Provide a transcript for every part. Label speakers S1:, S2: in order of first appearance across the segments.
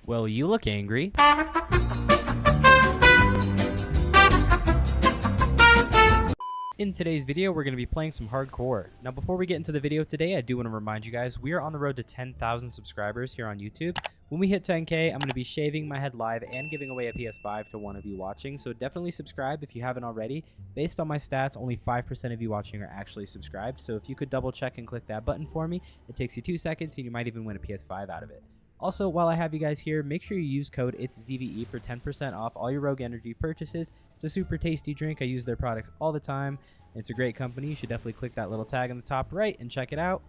S1: Well, you look angry. In today's video, we're going to be playing some hardcore. Now, before we get into the video today, I do want to remind you guys, we are on the road to 10,000 subscribers here on YouTube. When we hit 10K, I'm going to be shaving my head live and giving away a PS5 to one of you watching, so definitely subscribe if you haven't already. Based on my stats, only 5% of you watching are actually subscribed, so if you could double check and click that button for me, it takes you 2 seconds and you might even win a PS5 out of it. Also, while I have you guys here, make sure you use code IT'sZVE for 10% off all your Rogue Energy purchases. It's a super tasty drink. I use their products all the time. It's a great company. You should definitely click that little tag on the top right and check it out.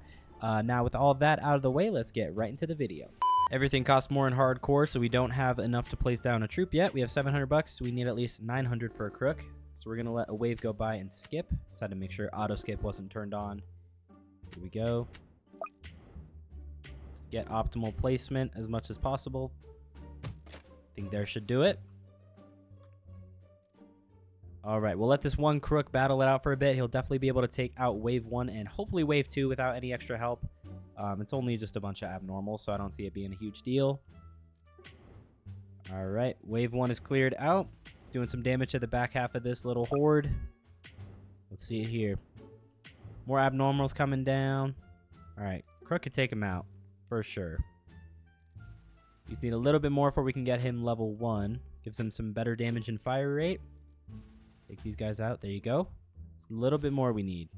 S1: Now, with all of that out of the way, let's get right into the video. Everything costs more in hardcore, so we don't have enough to place down a troop yet. We have 700 bucks, so we need at least 900 for a crook. So we're going to let a wave go by and skip. Just had to make sure auto skip wasn't turned on. Here we go. Get optimal placement as much as possible. I think there should do it. All right, we'll let this one crook battle it out for a bit. He'll definitely be able to take out wave 1 and hopefully wave 2 without any extra help. It's only just a bunch of abnormals, so I don't see it being a huge deal. All right, wave 1 is cleared out. It's doing some damage to the back half of this little horde. Let's see it here. More abnormals coming down. All right, crook could take him out. For sure. We just need a little bit more before we can get him level 1. Gives him some better damage and fire rate. Take these guys out. There you go. Just a little bit more we need.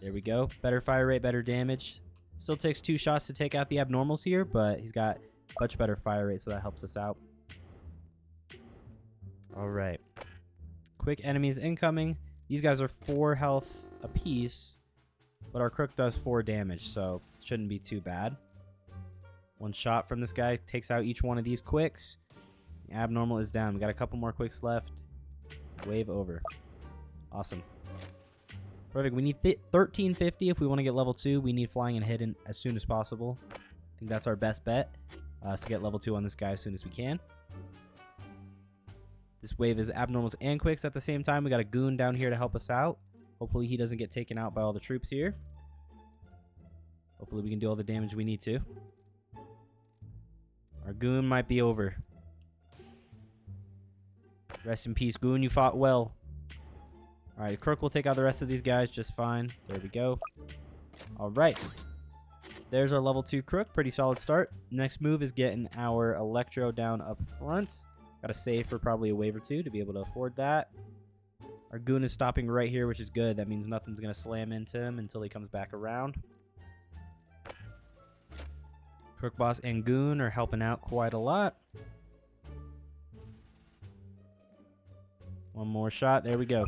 S1: There we go. Better fire rate, better damage. Still takes 2 shots to take out the abnormals here, but he's got much better fire rate, so that helps us out. Alright. Quick enemies incoming. These guys are 4 health apiece, but our crook does 4 damage, so shouldn't be too bad. 1 shot from this guy takes out each one of these quicks. The abnormal is down. We got a couple more quicks left. Wave over. Awesome. Perfect. We need 1350 if we want to get level 2. We need flying and hidden as soon as possible. I think that's our best bet. To get level 2 on this guy as soon as we can. This wave is abnormals and quicks at the same time. We got a goon down here to help us out. Hopefully he doesn't get taken out by all the troops here. Hopefully we can do all the damage we need to. Our goon might be over. Rest in peace, goon. You fought well. Alright, crook will take out the rest of these guys just fine. There we go. Alright. There's our level 2 crook. Pretty solid start. Next move is getting our Electro down up front. Gotta save for probably a wave or 2 to be able to afford that. Our goon is stopping right here, which is good. That means nothing's going to slam into him until he comes back around. Crook boss and goon are helping out quite a lot. One more shot. There we go.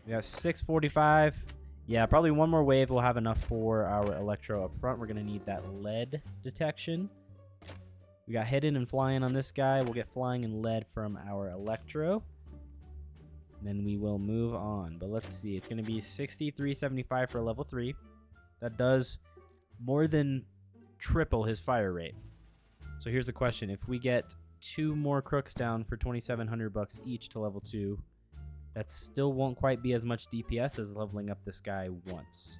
S1: We got 645. Yeah, probably one more wave will have enough for our Electro up front. We're going to need that lead detection. We got hidden and flying on this guy. We'll get flying and lead from our Electro. Then we will move on. But let's see. It's going to be 6375 for level 3. That does more than triple his fire rate. So here's the question. If we get 2 more crooks down for 2,700 bucks each to level 2, that still won't quite be as much DPS as leveling up this guy once.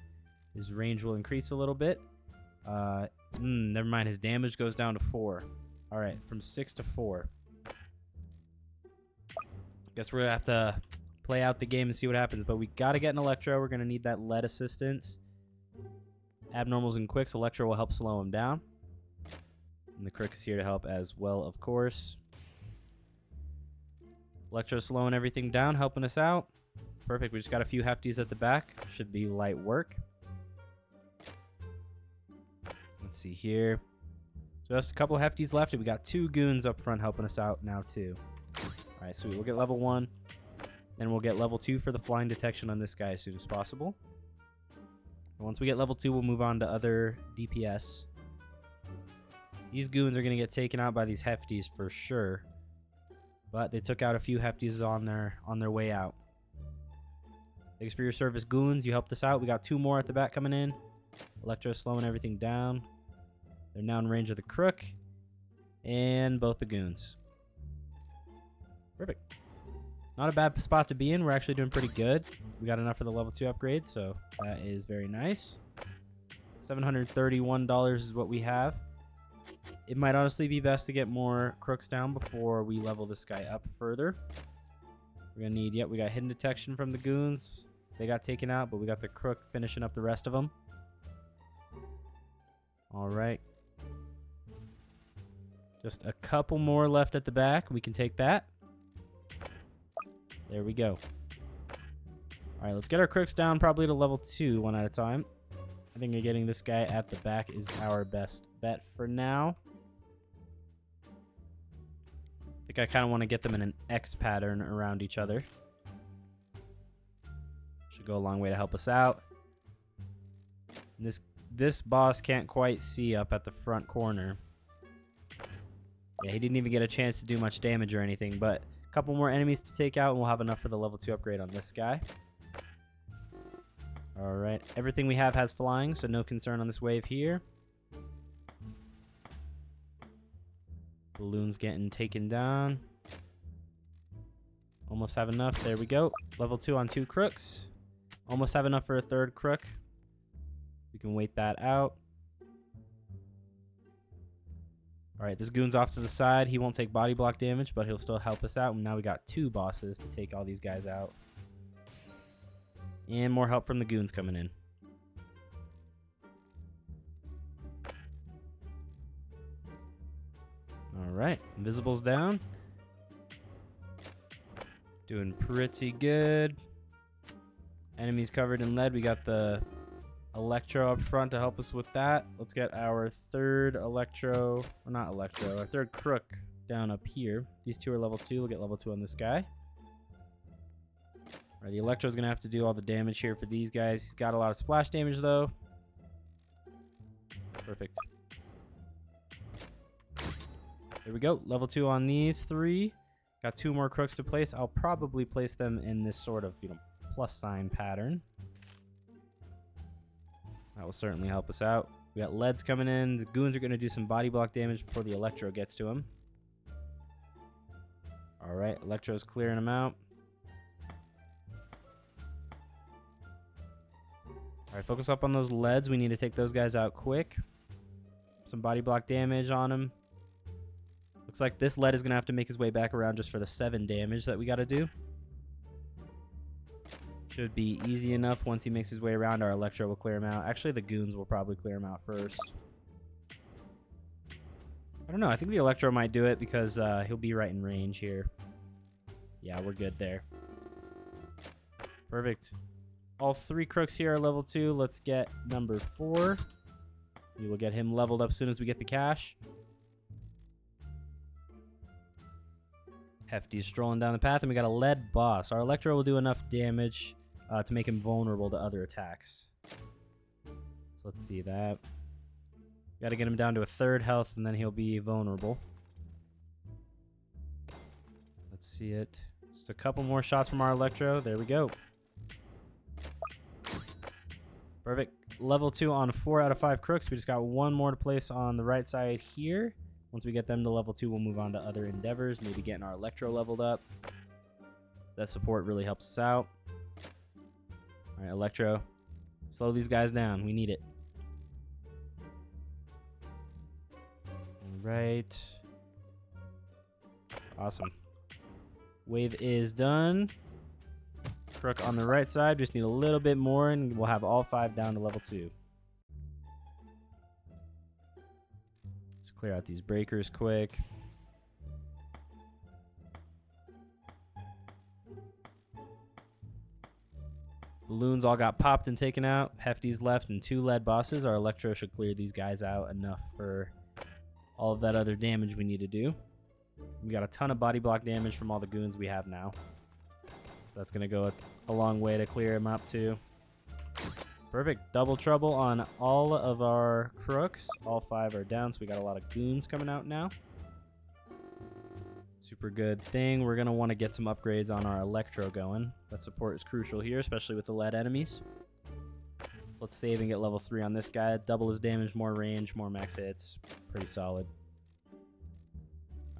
S1: His range will increase a little bit. Never mind. His damage goes down to 4. All right, from 6 to 4. Guess we're going to have to play out the game and see what happens. But we got to get an Electro. We're going to need that lead assistance. Abnormals and quicks. Electro will help slow him down. And the crook is here to help as well, of course. Electro slowing everything down, helping us out. Perfect. We just got a few hefties at the back. Should be light work. Let's see here. So just a couple hefties left. And we got 2 goons up front helping us out now, too. All right, sweet. We'll get level 1. Then we'll get level 2 for the flying detection on this guy as soon as possible. And once we get level 2, we'll move on to other DPS. These goons are going to get taken out by these hefties for sure. But they took out a few hefties on their way out. Thanks for your service, goons. You helped us out. We got 2 more at the back coming in. Electro slowing everything down. They're now in range of the crook. And both the goons. Perfect. Not a bad spot to be in. We're actually doing pretty good. We got enough for the level 2 upgrade, so that is very nice. $731 is what we have. It might honestly be best to get more crooks down before we level this guy up further. We're gonna need, yep, we got hidden detection from the goons. They got taken out, but we got the crook finishing up the rest of them. All right. Just a couple more left at the back. We can take that. There we go. All right, let's get our crooks down probably to level 2 one at a time. I think getting this guy at the back is our best bet for now. I think I kind of want to get them in an X pattern around each other. Should go a long way to help us out. This boss can't quite see up at the front corner. Yeah, he didn't even get a chance to do much damage or anything, but a couple more enemies to take out and we'll have enough for the level 2 upgrade on this guy. Alright, everything we have has flying, so no concern on this wave here. Balloon's getting taken down. Almost have enough. There we go. Level 2 on 2 crooks. Almost have enough for a 3rd crook. We can wait that out. Alright, this goon's off to the side. He won't take body block damage, but he'll still help us out. And now we got 2 bosses to take all these guys out. And more help from the goons coming in. Alright, invisible's down. Doing pretty good. Enemies covered in lead. We got the Electro up front to help us with that. Let's get our 3rd Electro, or not Electro, our 3rd crook down up here. These 2 are level 2. We'll get level 2 on this guy. Alright, the Electro's going to have to do all the damage here for these guys. He's got a lot of splash damage, though. Perfect. There we go. Level 2 on these 3. Got 2 more crooks to place. I'll probably place them in this sort of, plus sign pattern. That will certainly help us out. We got leads coming in. The goons are going to do some body block damage before the Electro gets to him. Alright, Electro's clearing him out. Alright, focus up on those leads. We need to take those guys out quick. Some body block damage on him. Looks like this lead is going to have to make his way back around just for the 7 damage that we got to do. Should be easy enough. Once he makes his way around, our Electro will clear him out. Actually, the goons will probably clear him out first. I don't know. I think the Electro might do it because he'll be right in range here. Yeah, we're good there. Perfect. All 3 crooks here are level 2. Let's get number 4. We will get him leveled up as soon as we get the cash. Hefty's strolling down the path, and we got a lead boss. Our Electro will do enough damage to make him vulnerable to other attacks. So let's see that. Got to get him down to a 3rd health, and then he'll be vulnerable. Let's see it. Just a couple more shots from our Electro. There we go. Perfect. Level 2 on 4 out of 5 crooks. We just got 1 more to place on the right side here. Once we get them to level 2, we'll move on to other endeavors. Maybe getting our Electro leveled up. That support really helps us out. Alright, Electro. Slow these guys down. We need it. Alright. Awesome. Wave is done. Crook on the right side. Just need a little bit more, and we'll have all 5 down to level 2. Let's clear out these breakers quick. Balloons all got popped and taken out. Hefty's left and 2 lead bosses. Our Electro should clear these guys out enough for all of that other damage we need to do. We got a ton of body block damage from all the goons we have now. That's going to go a long way to clear him up too. Perfect. Double trouble on all of our crooks. All 5 are down, so we got a lot of goons coming out now. Super good thing. We're going to want to get some upgrades on our Electro going. That support is crucial here, especially with the lead enemies. Let's save and get level 3 on this guy. Double his damage, more range, more max hits. Pretty solid.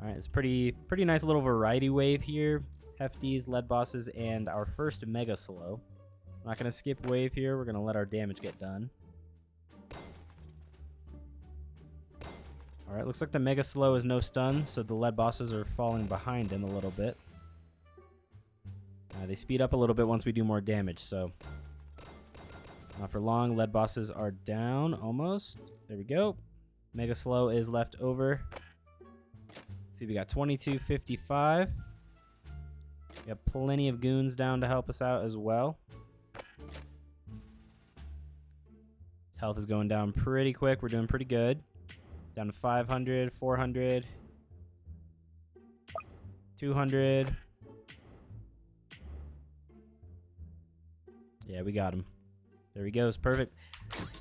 S1: Alright, it's pretty nice little variety wave here. Hefties, lead bosses, and our first mega slow. I'm not going to skip wave here. We're going to let our damage get done. Alright, looks like the Mega Slow is no stun, so the lead bosses are falling behind him a little bit. They speed up a little bit once we do more damage, so... Not for long. Lead bosses are down, almost. There we go. Mega Slow is left over. Let's see, we got 2255. We got plenty of goons down to help us out as well. His health is going down pretty quick. We're doing pretty good. Down to 500, 400, 200. Yeah, we got him. There he goes. Perfect.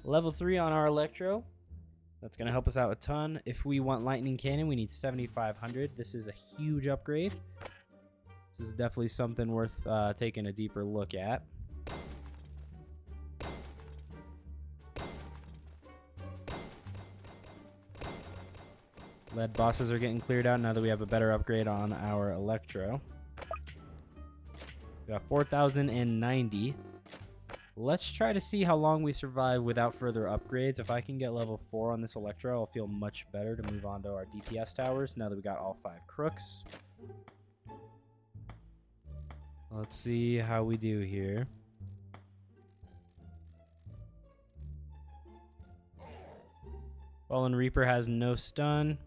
S1: Level 3 on our Electro. That's going to help us out a ton. If we want Lightning Cannon, we need 7,500. This is a huge upgrade. This is definitely something worth taking a deeper look at. Lead bosses are getting cleared out now that we have a better upgrade on our Electro. We got 4,090. Let's try to see how long we survive without further upgrades. If I can get level 4 on this Electro, I'll feel much better to move on to our DPS towers now that we got all 5 crooks. Let's see how we do here. Fallen Reaper has no stun.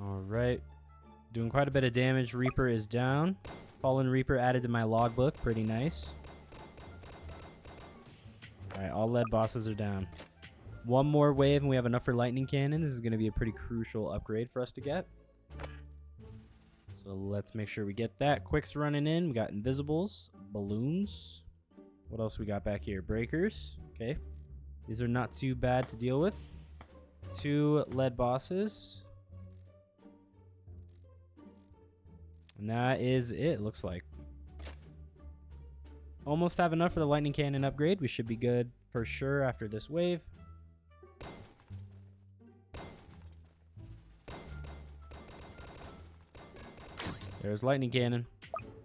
S1: Alright. Doing quite a bit of damage. Reaper is down. Fallen Reaper added to my logbook. Pretty nice. Alright, all lead bosses are down. One more wave and we have enough for Lightning Cannon. This is going to be a pretty crucial upgrade for us to get. So let's make sure we get that. Quick's running in. We got Invisibles. Balloons. What else we got back here? Breakers. Okay. These are not too bad to deal with. 2 lead bosses. And that is it, looks like. Almost have enough for the Lightning Cannon upgrade. We should be good for sure after this wave. There's Lightning Cannon.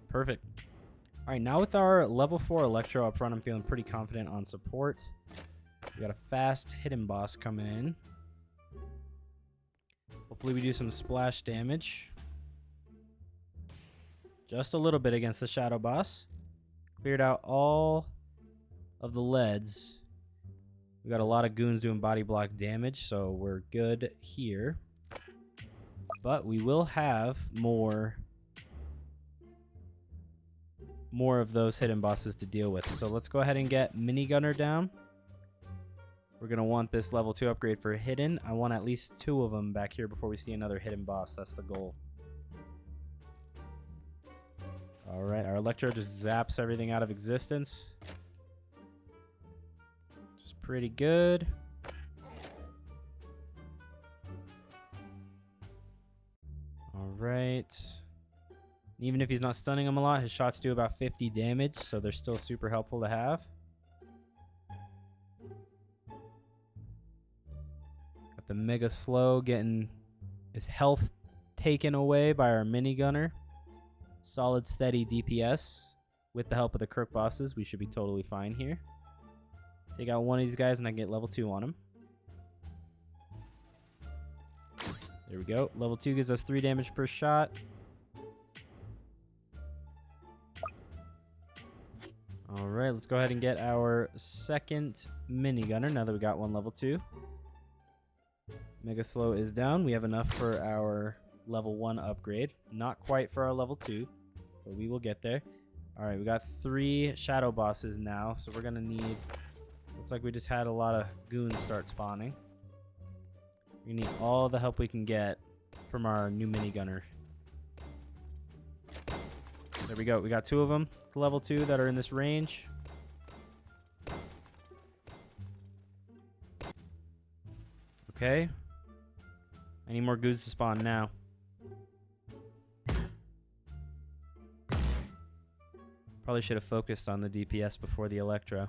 S1: Perfect. Alright, now with our level 4 Electro up front, I'm feeling pretty confident on support. We got a fast hidden boss coming in. Hopefully we do some splash damage. Just a little bit against the shadow boss. Cleared out all of the leads. We got a lot of goons doing body block damage, so we're good here. But we will have more of those hidden bosses to deal with. So let's go ahead and get Minigunner down. We're going to want this level 2 upgrade for hidden. I want at least 2 of them back here before we see another hidden boss. That's the goal. Alright, our Electro just zaps everything out of existence. Just pretty good. Alright. Even if he's not stunning him a lot, his shots do about 50 damage, so they're still super helpful to have. Got the Mega Slow getting his health taken away by our Minigunner. Solid, steady DPS. With the help of the crook bosses, we should be totally fine here. Take out one of these guys and I can get level 2 on him. There we go. Level 2 gives us 3 damage per shot. Alright, let's go ahead and get our second Minigunner now that we got one level 2. Mega Slow is down. We have enough for our level 1 upgrade. Not quite for our level 2, but we will get there. Alright, we got 3 shadow bosses now, so we're going to need... Looks like we just had a lot of goons start spawning. We need all the help we can get from our new Minigunner. There we go. We got 2 of them, level 2, that are in this range. Okay. I need more goons to spawn now. Probably should have focused on the DPS before the Electro.